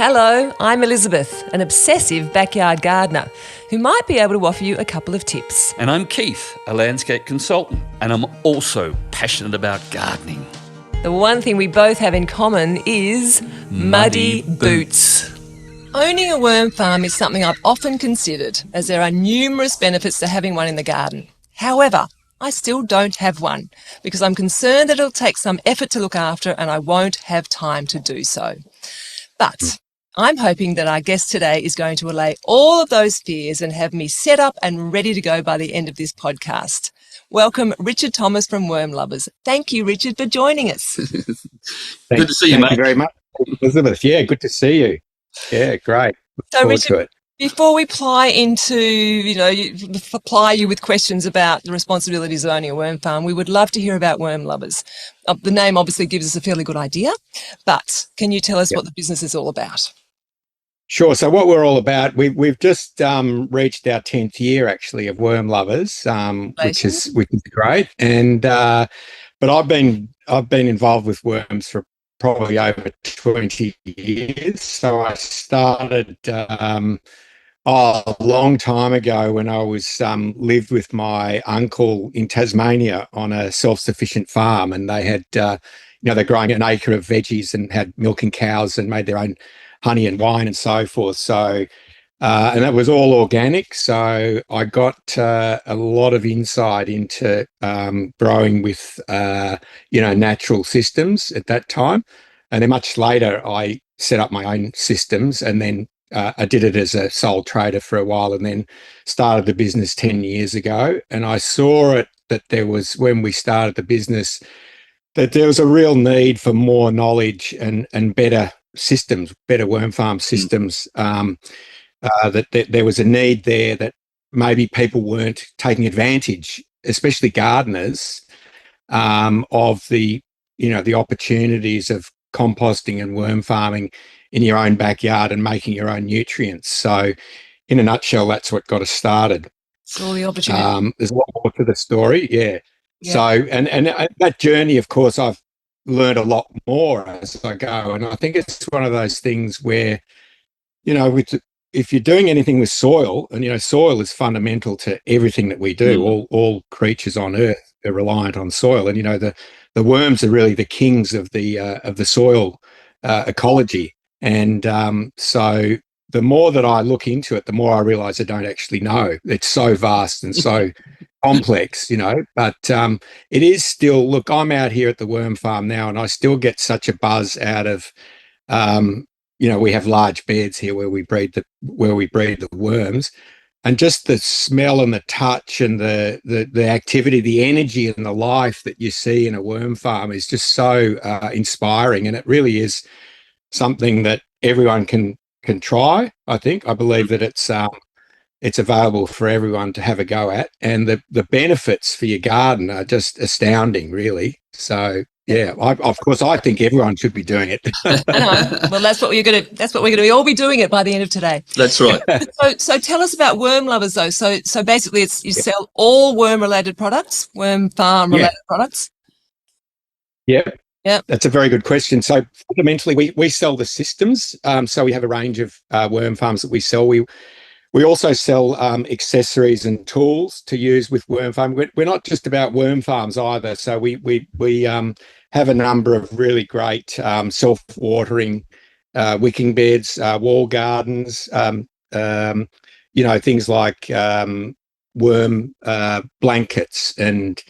Hello, I'm Elizabeth, an obsessive backyard gardener who might be able to offer you a couple of tips. And I'm Keith, a landscape consultant, and I'm also passionate about gardening. The one thing we both have in common is muddy boots. Owning a worm farm is something I've often considered, as there are numerous benefits to having one in the garden. However, I still don't have one because I'm concerned that it'll take some effort to look after and I won't have time to do so. But I'm hoping that our guest today is going to allay all of those fears and have me set up and ready to go by the end of this podcast. Welcome, Richard Thomas from Wormlovers. Thank you, Richard, for joining us. Good to see you, mate. Thank you very much, Elizabeth. Yeah, good to see you. Yeah, great. Look forward Richard, to it. Before we ply into, supply you with questions about the responsibilities of owning a worm farm, we would love to hear about Wormlovers. The name obviously gives us a fairly good idea, but can you tell us what the business is all about? Sure. So what we're all about, we've just reached our 10th year actually of Wormlovers, which is great. And but I've been involved with worms for probably over 20 years. So I started a long time ago when I was lived with my uncle in Tasmania on a self-sufficient farm, and they had they're growing an acre of veggies and had milking cows and made their own honey and wine and so forth. So and that was all organic. So I got a lot of insight into growing with natural systems at that time, and then much later I set up my own systems, and then I did it as a sole trader for a while, and then started the business 10 years ago. And I saw it that there was, when we started the business, that there was a real need for more knowledge and better systems, better worm farm systems. That there was a need there that maybe people weren't taking advantage, especially gardeners, of the opportunities of composting and worm farming in your own backyard and making your own nutrients. So in a nutshell, that's what got us started. It's all the opportunity. There's a lot more to the story. Yeah. So, and that journey, of course, I've learned a lot more as I go. And I think it's one of those things where, if you're doing anything with soil, and, soil is fundamental to everything that we do, all creatures on earth are reliant on soil. And, the worms are really the kings of the soil ecology. And so the more that I look into it, the more I realize I don't actually know. It's so vast and so complex, but it is still, look, I'm out here at the worm farm now, and I still get such a buzz out of, we have large beds here where we breed the worms, and just the smell and the touch and the activity, the energy and the life that you see in a worm farm is just so inspiring. And it really is something that everyone can try. I believe that it's available for everyone to have a go at, and the benefits for your garden are just astounding, really. So yeah, of course, I think everyone should be doing it. Well, that's what we're going to all be doing it by the end of today. That's right. So tell us about Wormlovers, though. So basically, you sell all worm-related products, worm farm-related products. Yeah. Yeah, that's a very good question. So fundamentally, we sell the systems. So we have a range of worm farms that we sell. We also sell accessories and tools to use with worm farm. We're not just about worm farms either. So we have a number of really great self-watering wicking beds, wall gardens, things like worm blankets and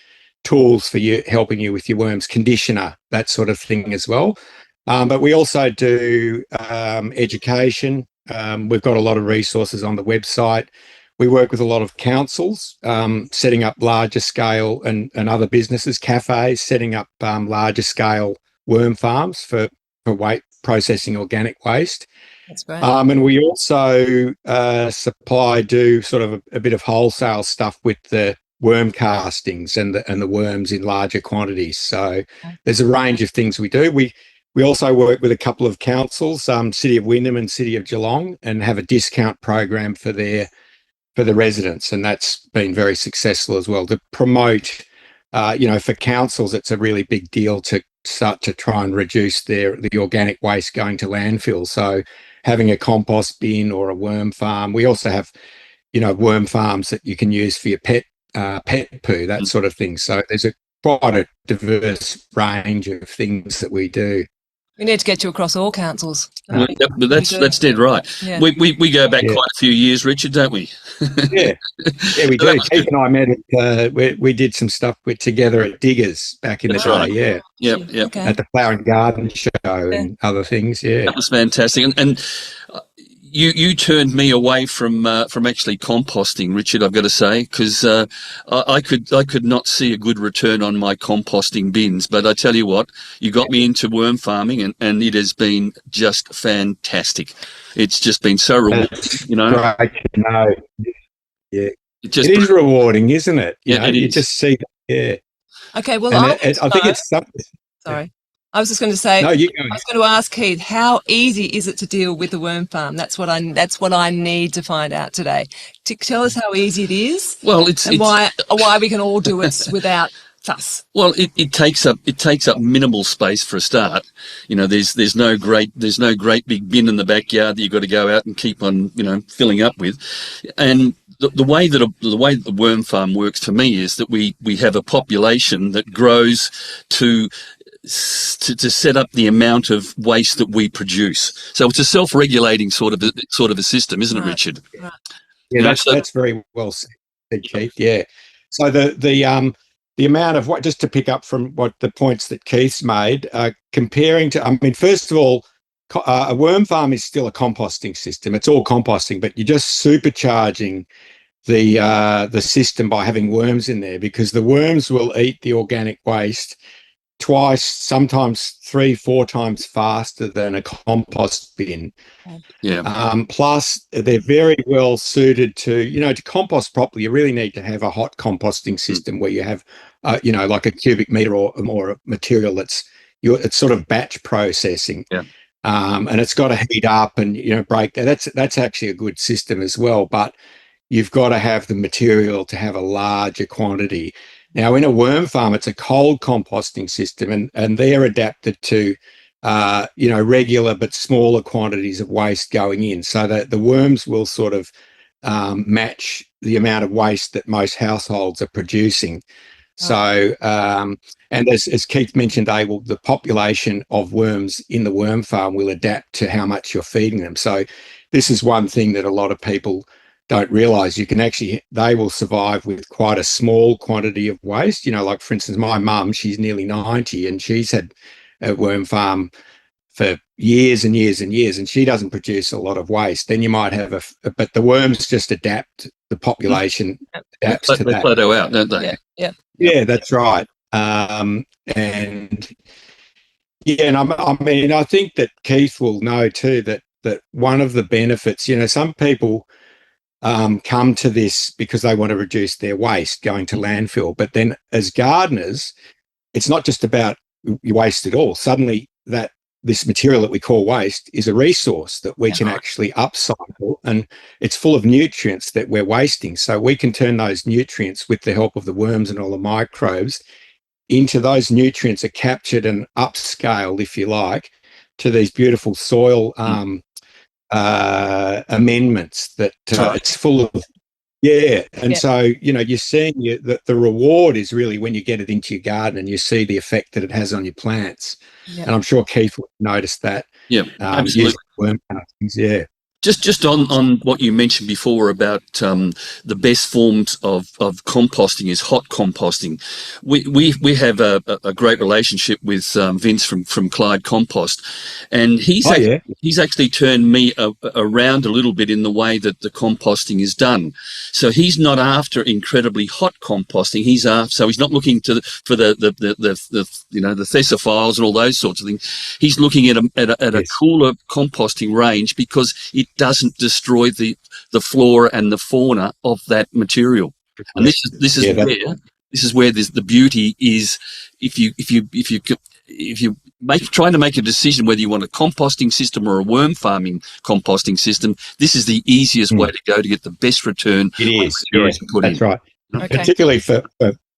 tools for you, helping you with your worms, conditioner, that sort of thing as well. But we also do education. We've got a lot of resources on the website. We work with a lot of councils, setting up larger scale and other businesses, cafes, setting up larger scale worm farms for processing organic waste. That's great. And we also do sort of a bit of wholesale stuff with the worm castings and the worms in larger quantities. So there's a range of things we do. We also work with a couple of councils, City of Wyndham and City of Geelong, and have a discount program for the residents, and that's been very successful as well. To promote, for councils, it's a really big deal to start to try and reduce the organic waste going to landfill. So having a compost bin or a worm farm. We also have, you know, worm farms that you can use for your pet poo, that sort of thing. So there's quite a diverse range of things that we do. We need to get you across all councils. Well, yep, but that's dead right. Yeah. We go back quite a few years, Richard, don't we? Yeah, we do. Keith and I met at, we did some stuff together at Diggers back in the day. Right. Yeah. Yep. Okay. At the Flower and Garden Show and other things. Yeah. That was fantastic. And you turned me away from actually composting, Richard, I've got to say, because I could not see a good return on my composting bins. But I tell you what, you got me into worm farming, and it has been just fantastic. It's just been so rewarding, you know. Great to know. Yeah, it is rewarding, isn't it? You just see. Yeah. Okay. Well, I think it's something. Sorry. I was just going to say. No, I was going to ask Keith, how easy is it to deal with the worm farm? That's what I need to find out today. Tell us how easy it is. Well, why we can all do it without fuss. Well, it takes up minimal space for a start. You know, there's no great big bin in the backyard that you've got to go out and keep on, you know, filling up with. And the way that the worm farm works for me is that we have a population that grows to set up the amount of waste that we produce. So it's a self-regulating sort of a system, isn't it, Richard? Right. Yeah, that's very well said, Keith. Yeah. So the amount of what, just to pick up from what the points that Keith's made, comparing to, I mean, first of all, a worm farm is still a composting system. It's all composting, but you're just supercharging the system by having worms in there, because the worms will eat the organic waste twice, sometimes 3-4 times faster than a compost bin. Yeah. Plus, they're very well suited to, you know, to compost properly. You really need to have a hot composting system where you have, you know, like a cubic meter or more material it's sort of batch processing. Yeah. And it's got to heat up and, you know, break that. That's actually a good system as well. But you've got to have the material to have a larger quantity. Now, in a worm farm, it's a cold composting system, and they're adapted to, you know, regular but smaller quantities of waste going in, so that the worms will sort of match the amount of waste that most households are producing. So, and as Keith mentioned, the population of worms in the worm farm will adapt to how much you're feeding them. So this is one thing that a lot of people don't realize. They will survive with quite a small quantity of waste. You know, like for instance, my mum, she's nearly 90 and she's had a worm farm for years and years and years, and she doesn't produce a lot of waste. Then you might have but the worms just adapt, the population adapts to that. They plateau out, don't they? Yeah, that's right. And yeah, and I mean, I think that Keith will know too that one of the benefits, you know, some people come to this because they want to reduce their waste going to landfill. But then as gardeners, it's not just about you waste it all. Suddenly this material that we call waste is a resource that we can actually upcycle, and it's full of nutrients that we're wasting. So we can turn those nutrients, with the help of the worms and all the microbes, into those nutrients are captured and upscaled, if you like, to these beautiful soil amendments that it's full of. So, you know, you're seeing that the reward is really when you get it into your garden and you see the effect that it has on your plants. And I'm sure Keith would notice that. Absolutely. Worm castings, Just on what you mentioned before about the best forms of composting is hot composting. We have a great relationship with Vince from Clyde Compost, and he's actually turned me around a little bit in the way that the composting is done. So he's not after incredibly hot composting. He's not looking for the you know, the thesophiles and all those sorts of things. He's looking at a cooler composting range, because it doesn't destroy the flora and the fauna of that material. And this is where the beauty is. If you trying to make a decision whether you want a composting system or a worm farming composting system, this is the easiest way to go to get the best return. It is. That's right. Okay. Particularly for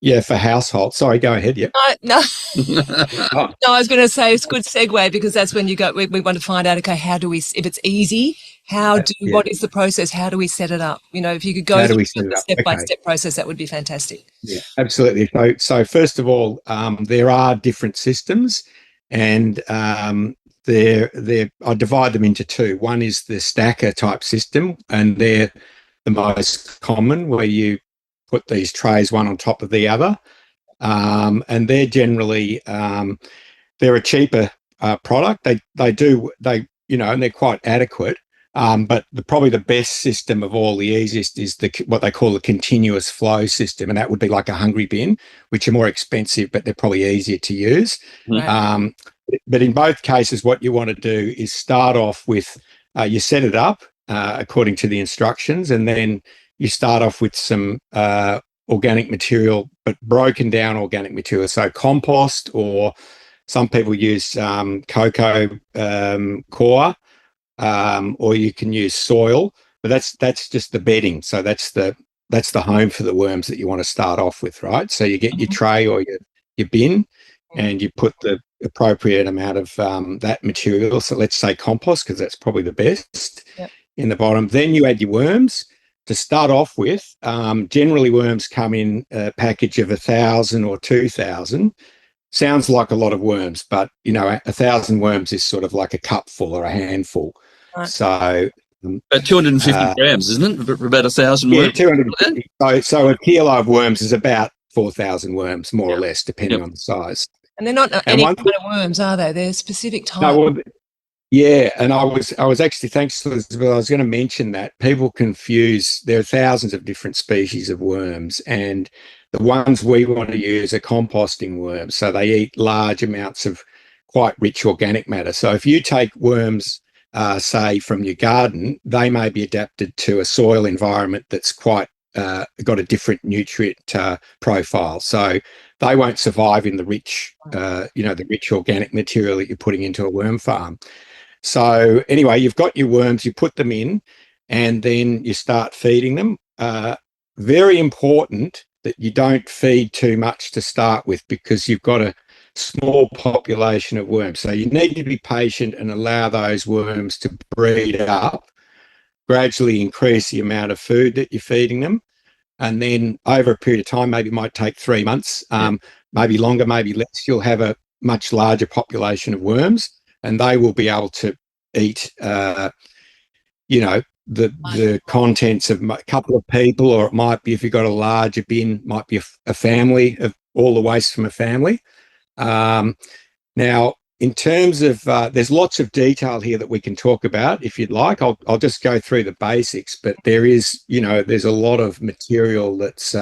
Yeah, for household. Sorry, go ahead. Yep. No, Oh, no, I was going to say it's a good segue because that's when you go. We want to find out. Okay, how do we? If it's easy, yeah. what is the process? How do we set it up? You know, if you could go How do through we set it the up? Okay. step-by-step process, that would be fantastic. Yeah, absolutely. So first of all, there are different systems, and I divide them into two. One is the stacker type system, and they're the most common, where you put these trays one on top of the other, and they're generally they're a cheaper product. They and they're quite adequate. But probably the best system of all, the easiest, is what they call the continuous flow system, and that would be like a hungry bin, which are more expensive, but they're probably easier to use. Right. But in both cases, what you want to do is start off with you set it up according to the instructions, and then you start off with some organic material, but broken down organic material, so compost, or some people use cocoa coir, or you can use soil, but that's just the bedding. So that's the home for the worms that you want to start off with, right? So you get your tray or your bin, and you put the appropriate amount of that material. So let's say compost, because that's probably the best, in the bottom. Then you add your worms to start off with. Generally, worms come in a package of 1,000 or 2,000. Sounds like a lot of worms, but 1,000 worms is sort of like a cupful or a handful. Right. So about 250 grams, isn't it? About 1,000 yeah, worms. 250. So a kilo of worms is about 4,000 worms, more or less, depending on the size. And they're not any kind of worms, are they? They're specific types. No, well, yeah, and I was actually, thanks to Elizabeth, I was going to mention that people confuse. There are thousands of different species of worms, and the ones we want to use are composting worms. So they eat large amounts of quite rich organic matter. So if you take worms, say from your garden, they may be adapted to a soil environment that's quite got a different nutrient profile. So they won't survive in the rich, the rich organic material that you're putting into a worm farm. So anyway, you've got your worms, you put them in, and then you start feeding them. Very important that you don't feed too much to start with, because you've got a small population of worms. So you need to be patient and allow those worms to breed up, gradually increase the amount of food that you're feeding them. And then over a period of time, maybe it might take 3 months, maybe longer, maybe less, you'll have a much larger population of worms, and they will be able to eat, the contents of a couple of people, or it might be, if you've got a larger bin, might be a family of all the waste from a family. Now, in terms of, there's lots of detail here that we can talk about if you'd like. I'll just go through the basics, but there's a lot of material that's,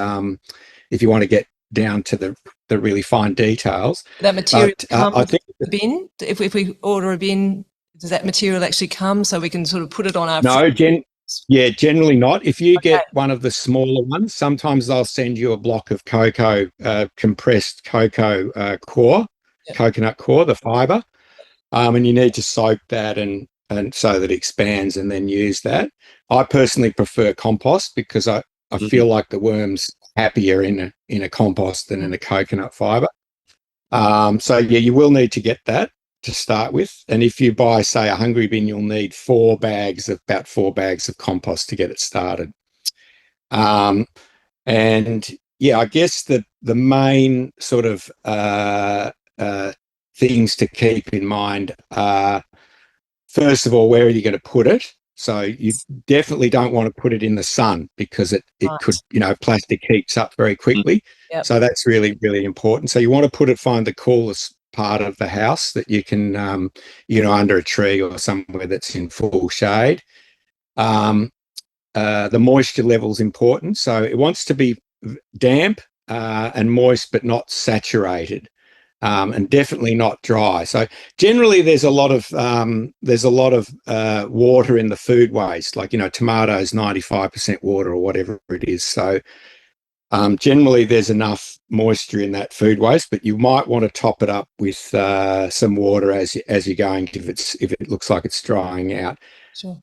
if you want to get down to the really fine details. That material comes I think with the bin. If we order a bin, does that material actually come so we can sort of put it on our? No, generally not. If you get one of the smaller ones, sometimes they'll send you a block of cocoa, compressed cocoa core, coconut core, the fibre, and you need to soak that and so that it expands, and then use that. I personally prefer compost, because I feel like the worms happier in a compost than in a coconut fibre. So yeah, you will need to get that to start with. And if you buy, say, a hungry bin, you'll need about 4 bags of compost to get it started. And yeah, I guess the main sort of things to keep in mind are, first of all, where are you going to put it? So you definitely don't want to put it in the sun, because it could, plastic heats up very quickly. Yep. So that's really, really important. So you want to find the coolest part of the house that you can, under a tree or somewhere that's in full shade. The moisture level is important. So it wants to be damp and moist, but not saturated. And definitely not dry. So generally, there's a lot of water in the food waste, like tomatoes, 95% water or whatever it is. So generally, there's enough moisture in that food waste, but you might want to top it up with some water as you're going, if it looks like it's drying out. Sure.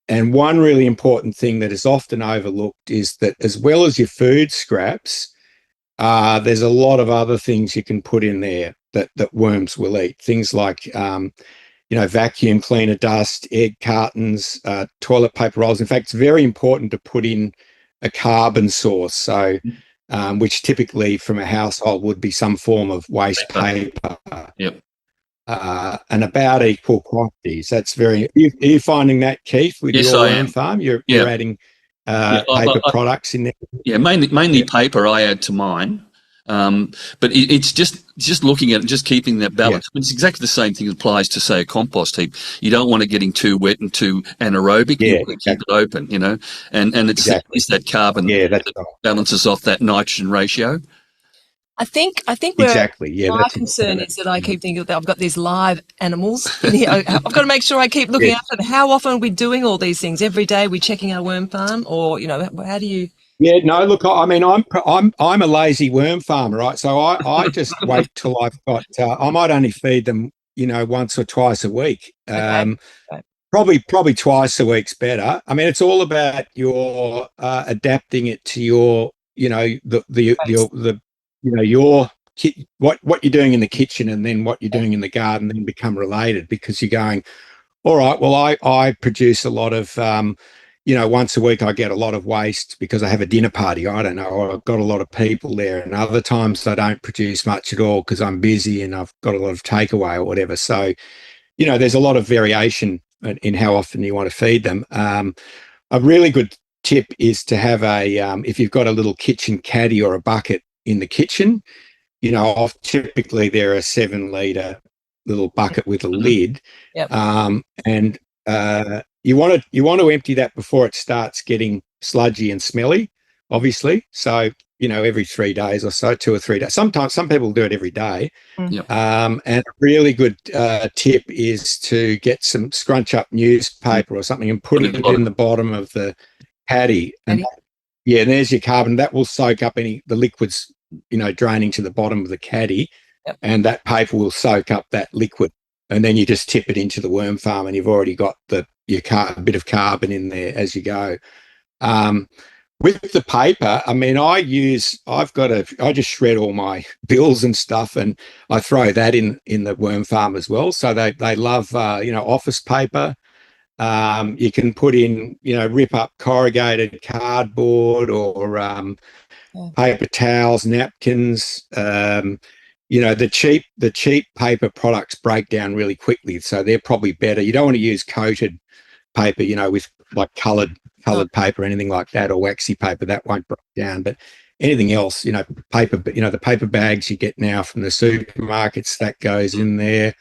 And one really important thing that is often overlooked is that, as well as your food scraps, There's a lot of other things you can put in there that worms will eat. Things like vacuum cleaner dust, egg cartons, toilet paper rolls. In fact, it's very important to put in a carbon source. So, which typically from a household would be some form of waste paper. Yep. And about equal quantities. That's very. Are you finding that, Keith, with Yes, your I worm am. farm? You're adding paper products in there. Yeah, mainly paper I add to mine. But it's just looking at it and just keeping that balance. Yeah. It's exactly the same thing applies to, say, a compost heap. You don't want it getting too wet and too anaerobic. Yeah, You want to keep it open, and it's that carbon that's that right. balances off that nitrogen ratio. I think where Exactly. Yeah, my concern is that I keep thinking that I've got these live animals in here. I've got to make sure I keep looking after them. How often are we doing all these things? Every day we checking our worm farm, or how do you? Yeah, no, look, I mean, I'm a lazy worm farmer, right? So I just wait till I've got. I might only feed them, once or twice a week. Okay. Probably twice a week's better. I mean, it's all about your adapting it to your, your what you're doing in the kitchen, and then what you're doing in the garden then become related, because you're going, all right, well, I produce a lot of, once a week I get a lot of waste because I have a dinner party. I don't know, or I've got a lot of people there, and other times I don't produce much at all because I'm busy and I've got a lot of takeaway or whatever. So, there's a lot of variation in how often you want to feed them. A really good tip is to have if you've got a little kitchen caddy or a bucket in the kitchen, typically they're a 7-litre little bucket with a lid. Yep. And you want to empty that before it starts getting sludgy and smelly, obviously. So, every 3 days or so, 2 or 3 days. Sometimes some people do it every day. Yep. And a really good tip is to get some scrunch up newspaper or something and put it in the bottom of the caddy. And there's your carbon. That will soak up the liquids, draining to the bottom of the caddy. Yep. And that paper will soak up that liquid. And then you just tip it into the worm farm, and you've already got a bit of carbon in there as you go. With the paper, I mean, I just shred all my bills and stuff, and I throw that in the worm farm as well. So they love, office paper. You can put in, rip up corrugated cardboard or paper towels, napkins. The cheap paper products break down really quickly, so they're probably better. You don't want to use coated paper, with like coloured paper, anything like that, or waxy paper. That won't break down. But anything else, paper, the paper bags you get now from the supermarkets, that goes in there.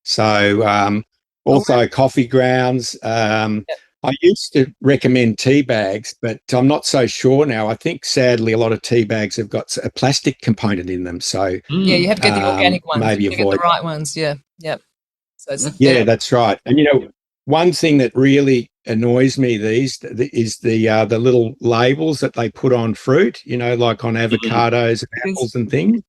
So also coffee grounds. I used to recommend tea bags, but I'm not so sure now. I think sadly a lot of tea bags have got a plastic component in them. So you have to get the organic ones. Maybe you get the right ones. Yeah. Yep. So that's right. And one thing that really annoys me is the little labels that they put on fruit, like on avocados and apples and things.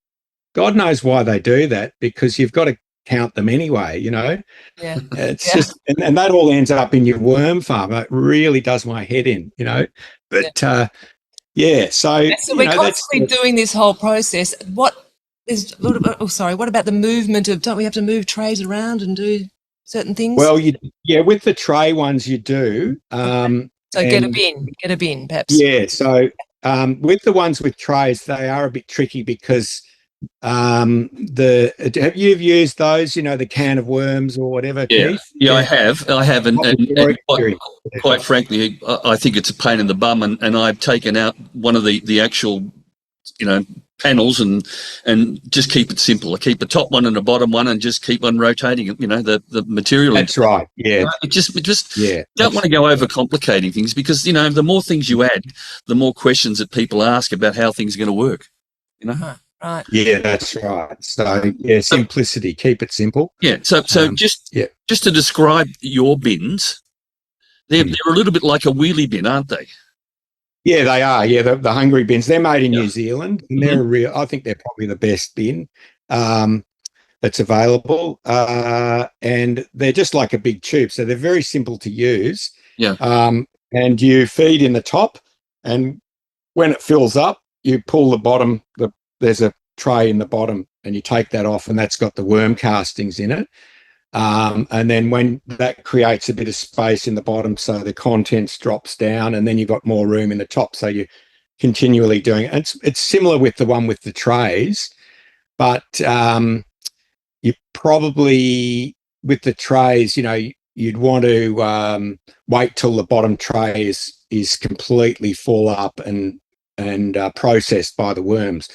God knows why they do that, because you've got to count them anyway, Yeah. It's just, and that all ends up in your worm farm. It really does my head in, But so we're constantly doing this whole process. What about the movement of? Don't we have to move trays around and do certain things? Well, with the tray ones you do. So get a bin, perhaps. Yeah. So with the ones with trays, they are a bit tricky because have you used those, the can of worms or whatever, Keith? Yeah, I have, and quite frankly, I think it's a pain in the bum, and I've taken out one of the actual, panels and just keep it simple. I keep the top one and the bottom one and just keep on rotating it, the material. That's right. Yeah. It just don't want to go over complicating things, because, the more things you add, the more questions that people ask about how things are going to work, Right. Yeah, that's right. So simplicity, keep it simple. Yeah. So just to describe your bins, they're a little bit like a wheelie bin, aren't they? Yeah, they are. Yeah, the hungry bins. They're made in New Zealand, and they're I think they're probably the best bin that's available. And they're just like a big tube, so they're very simple to use. Yeah. And you feed in the top, and when it fills up, you pull the there's a tray in the bottom, and you take that off, and that's got the worm castings in it. And then when that creates a bit of space in the bottom, so the contents drops down, and then you've got more room in the top, so you're continually doing it. It's similar with the one with the trays, but you probably, with the trays, you'd want to wait till the bottom tray is completely full up and processed by the worms.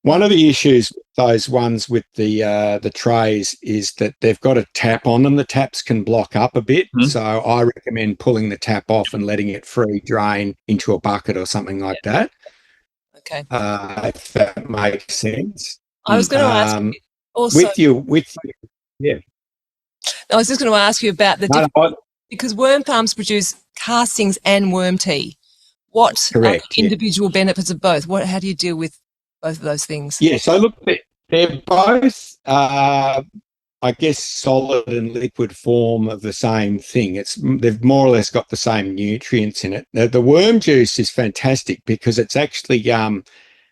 One of the issues with those ones with the trays is that they've got a tap on them. The taps can block up a bit, so I recommend pulling the tap off and letting it free drain into a bucket or something like that. Okay. If that makes sense. I was going to ask you also. Yeah. I was just going to ask you about because worm farms produce castings and worm tea. What are the individual benefits of both? How do you deal with both of those things? Yeah, so look, they're both, I guess, solid and liquid form of the same thing. They've more or less got the same nutrients in it. The worm juice is fantastic because it's actually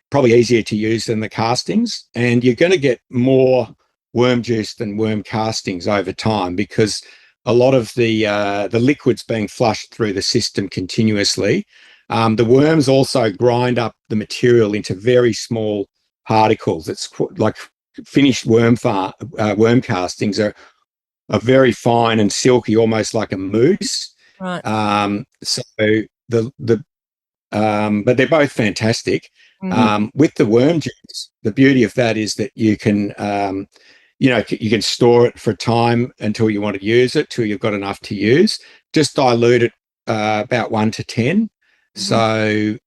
probably easier to use than the castings, and you're going to get more worm juice than worm castings over time because a lot of the liquid's being flushed through the system continuously. The worms also grind up the material into very small particles. It's like finished worm castings are very fine and silky, almost like a mousse. Right. But they're both fantastic. With the worm juice, the beauty of that is that you can you can store it for time until you want to use it, till you've got enough to use. Just dilute it about 1 to 10. So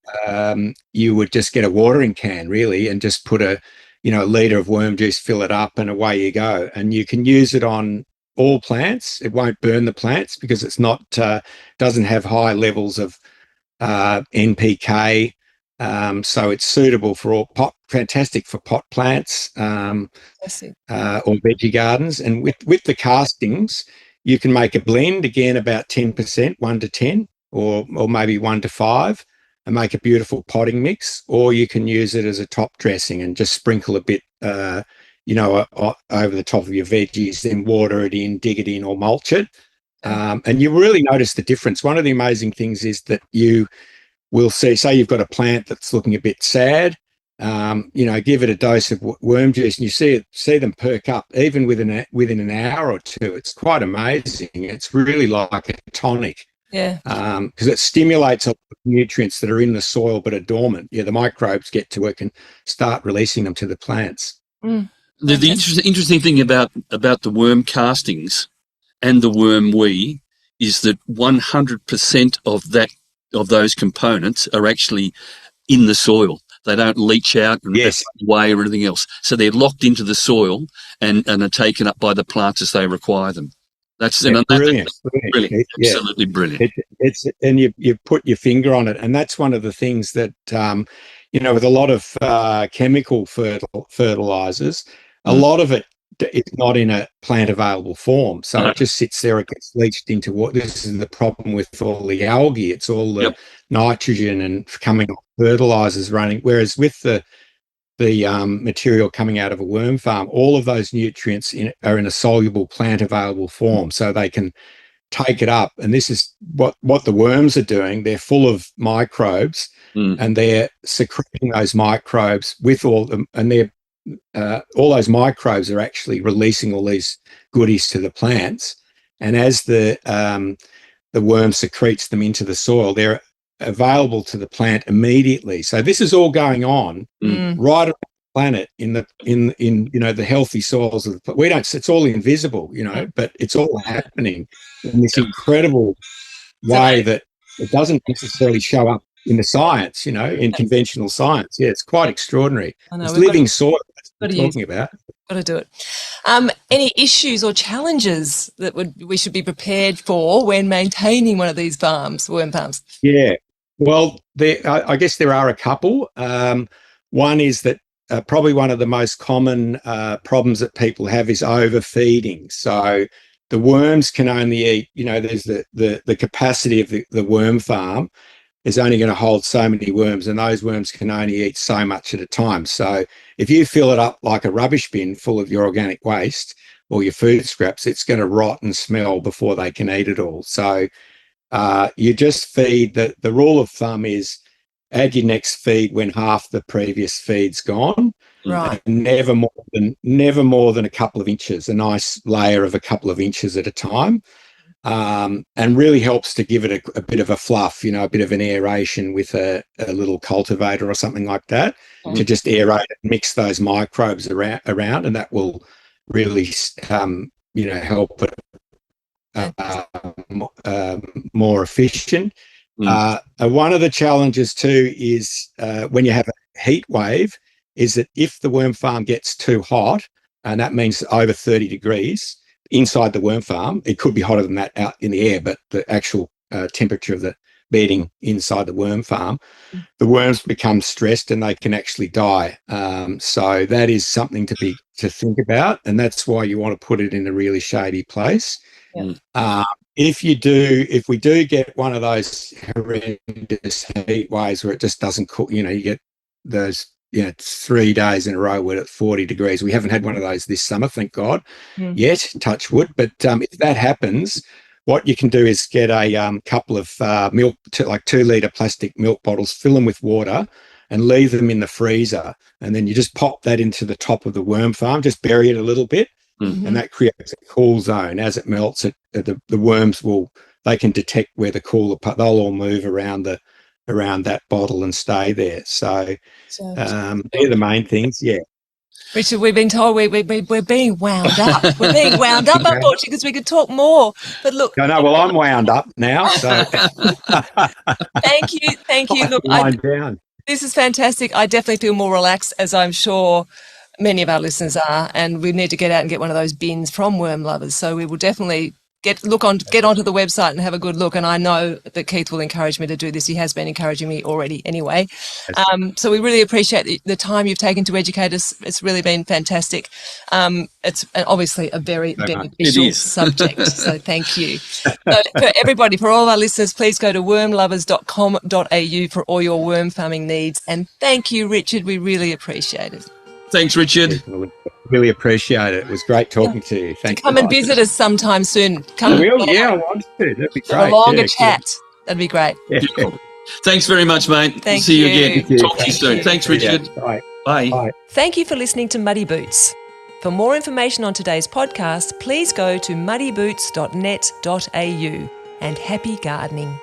you would just get a watering can really and just put a litre of worm juice, fill it up, and away you go. And you can use it on all plants. It won't burn the plants because it's not doesn't have high levels of NPK. So it's suitable for fantastic for pot plants or veggie gardens. And with the castings, you can make a blend, again, about 10%, 1 to 10, or maybe 1 to 5, and make a beautiful potting mix. Or you can use it as a top dressing and just sprinkle a bit, over the top of your veggies, then water it in, dig it in, or mulch it. And you really notice the difference. One of the amazing things is that you will see, say you've got a plant that's looking a bit sad, give it a dose of worm juice, and you see them perk up even within an hour or two. It's quite amazing. It's really like a tonic. Yeah. Because it stimulates all the nutrients that are in the soil but are dormant. Yeah, the microbes get to work and start releasing them to the plants. The interesting thing about the worm castings and the worm wee is that 100% of those components are actually in the soil. They don't leach out and away or anything else. So they're locked into the soil and are taken up by the plants as they require them. That's brilliant. Absolutely brilliant. And you put your finger on it, and that's one of the things that with a lot of chemical fertilizers, a lot of it is not in a plant available form, so it just sits there. It gets leached into this is the problem with all the algae. It's all the nitrogen and coming off fertilizers running. Whereas with the material coming out of a worm farm, all of those nutrients are in a soluble plant available form, so they can take it up. And this is what the worms are doing. They're full of microbes, and they're secreting those microbes with all them, and they're all those microbes are actually releasing all these goodies to the plants. And as the worm secretes them into the soil, they're available to the plant immediately. So this is all going on right around the planet in the healthy soils of the, it's all invisible, but it's all happening in this incredible way that it doesn't necessarily show up in the science, in conventional science. Yeah, it's quite extraordinary. It's living soil that's what we're talking about. Got to do it. Any issues or challenges that we should be prepared for when maintaining one of these worm farms? Yeah, well, I guess there are a couple. One is that probably one of the most common problems that people have is overfeeding. So the worms can only eat, there's the capacity of the worm farm is only going to hold so many worms, and those worms can only eat so much at a time. So if you fill it up like a rubbish bin full of your organic waste or your food scraps, it's going to rot and smell before they can eat it all. So you just feed. The rule of thumb is add your next feed when half the previous feed's gone. Right. And never more than a couple of inches, a nice layer of a couple of inches at a time. And really helps to give it a bit of a fluff, a bit of an aeration with a little cultivator or something like that, to just aerate and mix those microbes around, and that will really, help it more efficient. One of the challenges too is when you have a heat wave, is that if the worm farm gets too hot, and that means over 30 degrees, inside the worm farm, it could be hotter than that out in the air, but the actual temperature of the bedding inside the worm farm, the worms become stressed and they can actually die. So that is something to think about, and that's why you want to put it in a really shady place. If we do get one of those horrendous heat waves where it just doesn't cool, you get those 3 days in a row where it's 40 degrees. We haven't had one of those this summer, thank God, yet, touch wood. But if that happens, what you can do is get a couple of milk, like 2-litre plastic milk bottles, fill them with water and leave them in the freezer. And then you just pop that into the top of the worm farm, just bury it a little bit, and that creates a cool zone. As it melts, the worms they can detect where the cooler part, they'll all move around that bottle and stay there. So they're the main things. Yeah. Richard, we've been told we're being wound up. We're being wound up, unfortunately, because we could talk more. But look, no. Well, I'm wound up now. So thank you. Look, wind down. This is fantastic. I definitely feel more relaxed, as I'm sure many of our listeners are. And we need to get out and get one of those bins from Wormlovers. So we will definitely get onto the website and have a good look. And I know that Keith will encourage me to do this. He has been encouraging me already anyway. So we really appreciate the time you've taken to educate us. It's really been fantastic. It's obviously a very beneficial subject. So thank you. So for everybody, for all of our listeners, please go to wormlovers.com.au for all your worm farming needs. And thank you, Richard. We really appreciate it. Thanks, Richard. Really appreciate it. It was great talking to you. Thank you. Come and visit us sometime soon. I want to. That'd be great. For a longer chat. That'd be great. Yeah. Thanks very much, mate. Thank See you again. Talk to you soon. Thanks, Richard. Bye. Bye. Thank you for listening to Muddy Boots. For more information on today's podcast, please go to muddyboots.net.au, and happy gardening.